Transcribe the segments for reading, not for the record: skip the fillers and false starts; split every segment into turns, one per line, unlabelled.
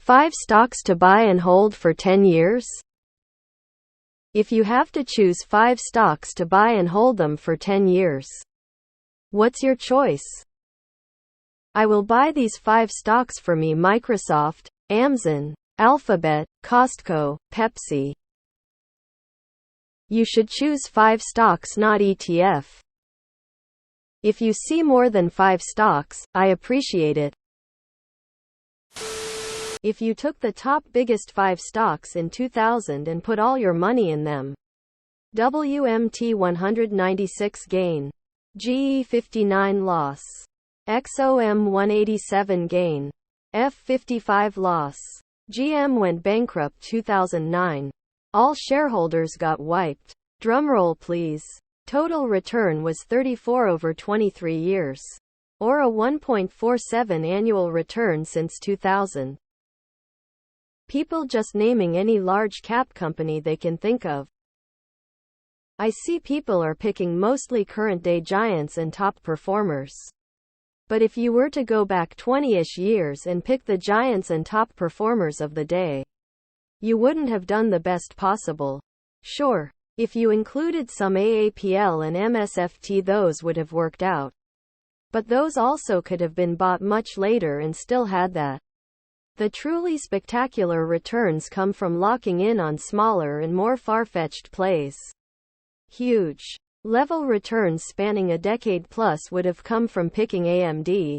5 stocks to buy and hold for 10 years? If you have to choose 5 stocks to buy and hold them for 10 years, what's your choice? I will buy these 5 stocks for me: Microsoft, Amazon, Alphabet, Costco, Pepsi. You should choose 5 stocks, not ETF. If you see more than 5 stocks, I appreciate it. If you took the top biggest 5 stocks in 2000 and put all your money in them: WMT 196 gain, GE 59 loss, XOM 187 gain, F55 loss. GM went bankrupt 2009. All shareholders got wiped. Drumroll please. Total return was 34 over 23 years, or a 1.47 annual return since 2000. People just naming any large cap company they can think of. I see people are picking mostly current day giants and top performers. But if you were to go back 20-ish years and pick the giants and top performers of the day, you wouldn't have done the best possible. Sure, if you included some AAPL and MSFT, those would have worked out. But those also could have been bought much later and still had that. The truly spectacular returns come from locking in on smaller and more far-fetched plays. Huge level returns spanning a decade plus would have come from picking AMD,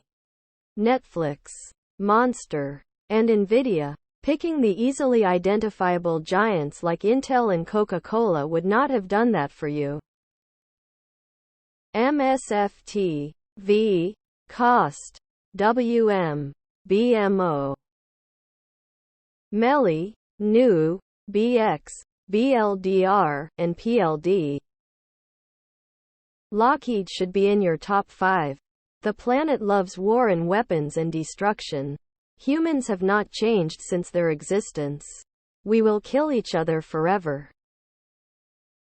Netflix, Monster, and Nvidia. Picking the easily identifiable giants like Intel and Coca-Cola would not have done that for you. MSFT, V, Cost, WM, BMO, MELI, NU, BX, BLDR, and PLD. Lockheed should be in your top 5. The planet loves war and weapons and destruction. Humans have not changed since their existence. We will kill each other forever.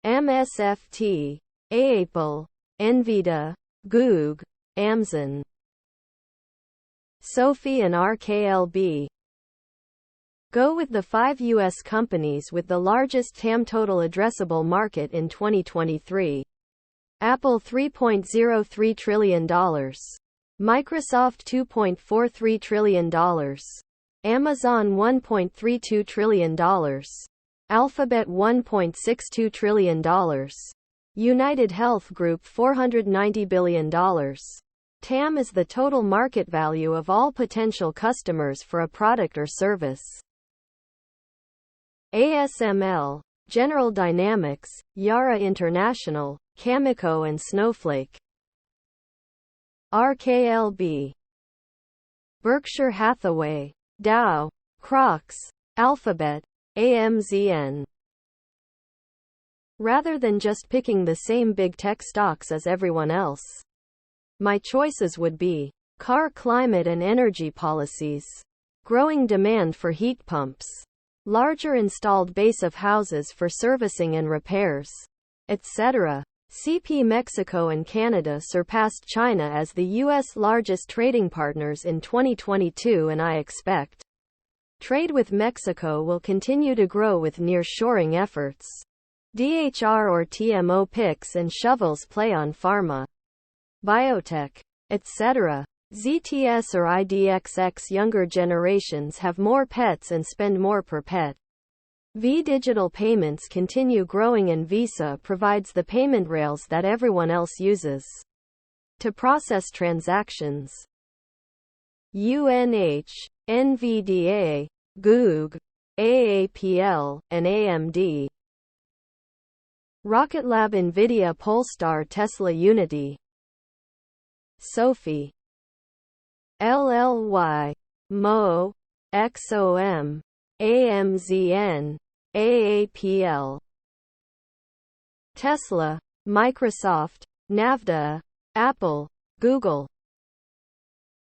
MSFT, Apple, Nvidia, Goog, Amazon, Sophie and RKLB. Go with the 5 U.S. companies with the largest TAM, total addressable market, in 2023. Apple $3.03 trillion. Microsoft $2.43 trillion. Amazon $1.32 trillion. Alphabet $1.62 trillion. United Health Group $490 billion. TAM is the total market value of all potential customers for a product or service. ASML, General Dynamics, Yara International, Cameco and Snowflake. RKLB, Berkshire Hathaway, Dow, Crocs, Alphabet, AMZN. Rather than just picking the same big tech stocks as everyone else, my choices would be car, climate and energy policies, growing demand for heat pumps, larger installed base of houses for servicing and repairs, etc. CP Mexico and Canada surpassed China as the U.S. largest trading partners in 2022, and I expect trade with Mexico will continue to grow with nearshoring efforts. DHR or TMO picks and shovels play on pharma, biotech, etc. ZTS or IDXX. Younger generations have more pets and spend more per pet. V digital payments continue growing and Visa provides the payment rails that everyone else uses to process transactions. UNH, NVDA, Goog, AAPL, and AMD. Rocket Lab, Nvidia, Polestar, Tesla, Unity, Sophie, LLY, Mo, XOM, AMZN, AAPL, Tesla, Microsoft, Navda, Apple, Google,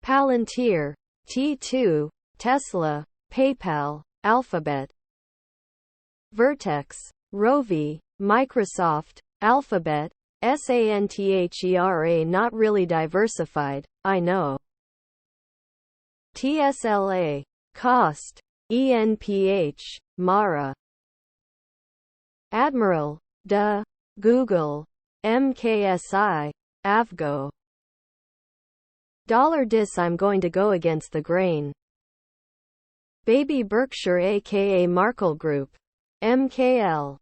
Palantir, T2, Tesla, PayPal, Alphabet, Vertex, Rovi, Microsoft, Alphabet, SANTHERA. Not really diversified, I know. TSLA, Cost, ENPH, Mara. Admiral, DA, Google, MKSI, Avgo. $dis I'm going to go against the grain. Baby Berkshire aka Markle Group, MKL.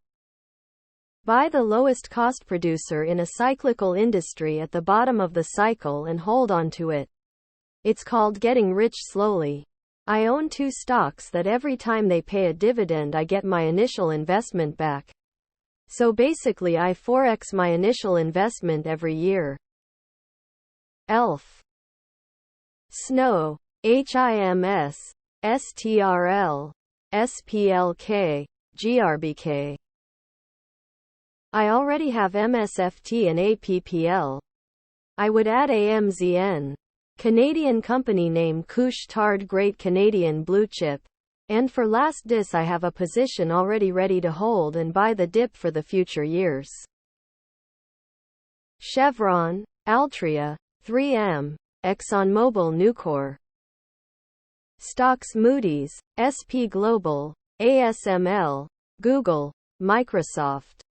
Buy the lowest cost producer in a cyclical industry at the bottom of the cycle and hold on to it. It's called getting rich slowly. I own 2 stocks that every time they pay a dividend I get my initial investment back. So basically I 4x my initial investment every year. ELF. Snow, HIMS, STRL, SPLK, GRBK. I already have MSFT and APPL. I would add AMZN. Canadian company name Couche-Tard Great Canadian Blue Chip. And for last dis I have a position already ready to hold and buy the dip for the future years. Chevron, Altria, 3M, ExxonMobil Nucor. Stocks Moody's, SP Global, ASML, Google, Microsoft.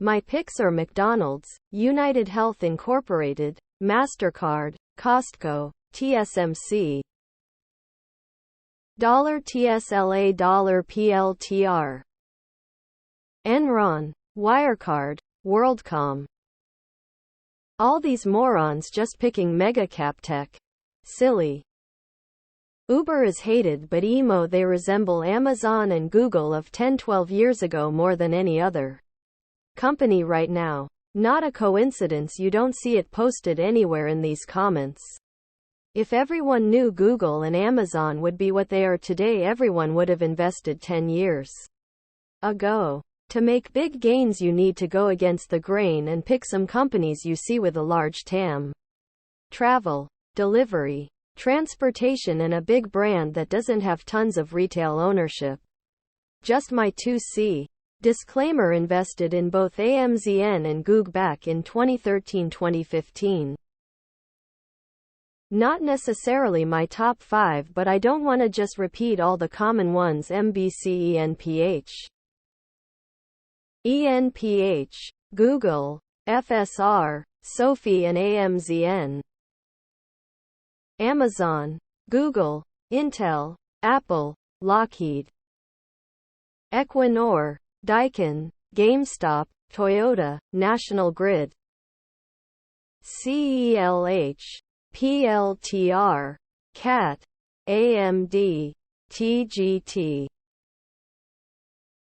My picks are McDonald's, United Health Incorporated, MasterCard, Costco, TSMC. $TSLA $PLTR. Enron, Wirecard, WorldCom. All these morons just picking mega-cap tech. Silly. Uber is hated but they resemble Amazon and Google of 10-12 years ago more than any other company right now. Not a coincidence you don't see it posted anywhere in these comments. If everyone knew Google and Amazon would be what they are today, everyone would have invested 10 years ago. To make big gains you need to go against the grain and pick some companies you see with a large TAM. Travel, delivery, transportation, and a big brand that doesn't have tons of retail ownership. Just my 2C. Disclaimer: invested in both AMZN and Goog back in 2013-2015. Not necessarily my top 5, but I don't want to just repeat all the common ones. MBC ENPH, Google, FSR, Sophie and AMZN. Amazon, Google, Intel, Apple, Lockheed. Equinor, Daikin, GameStop, Toyota, National Grid. CELH, PLTR, CAT, AMD, TGT.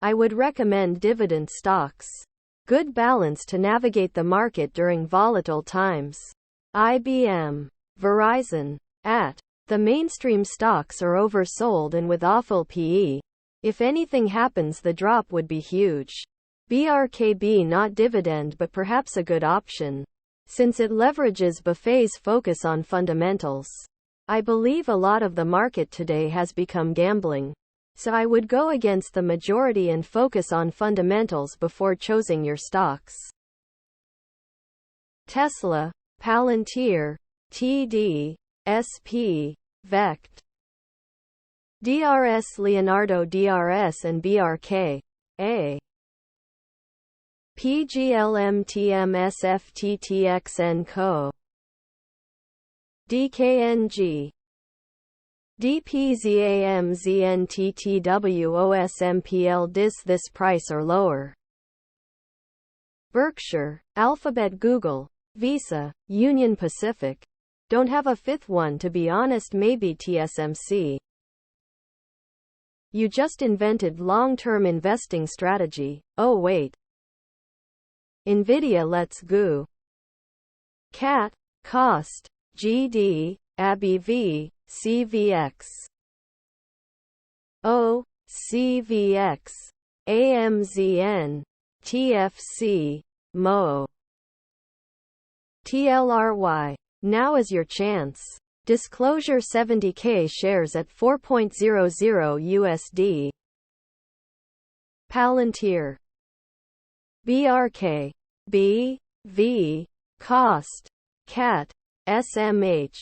I would recommend dividend stocks. Good balance to navigate the market during volatile times. IBM, Verizon. The mainstream stocks are oversold and with awful PE. If anything happens, the drop would be huge. BRKB, not dividend but perhaps a good option, since it leverages Buffet's focus on fundamentals. I believe a lot of the market today has become gambling. So I would go against the majority and focus on fundamentals before choosing your stocks. Tesla, Palantir, TD, SP, Vect. DRS, Leonardo DRS and BRK, A. PGLMTMSFTTXN Co. DKNG. DPZAMZNTTWOSMPL this price or lower. Berkshire, Alphabet, Google, Visa, Union Pacific. Don't have a fifth one to be honest, maybe TSMC. You just invented long-term investing strategy. Oh wait. Nvidia, let's go. CAT, Cost, GD, ABV, CVX. O, CVX, AMZN, TFC, MO. TLRY. Now is your chance. Disclosure: 70K shares at 4.00 USD. Palantir. BRK, B, V, Cost, CAT, SMH.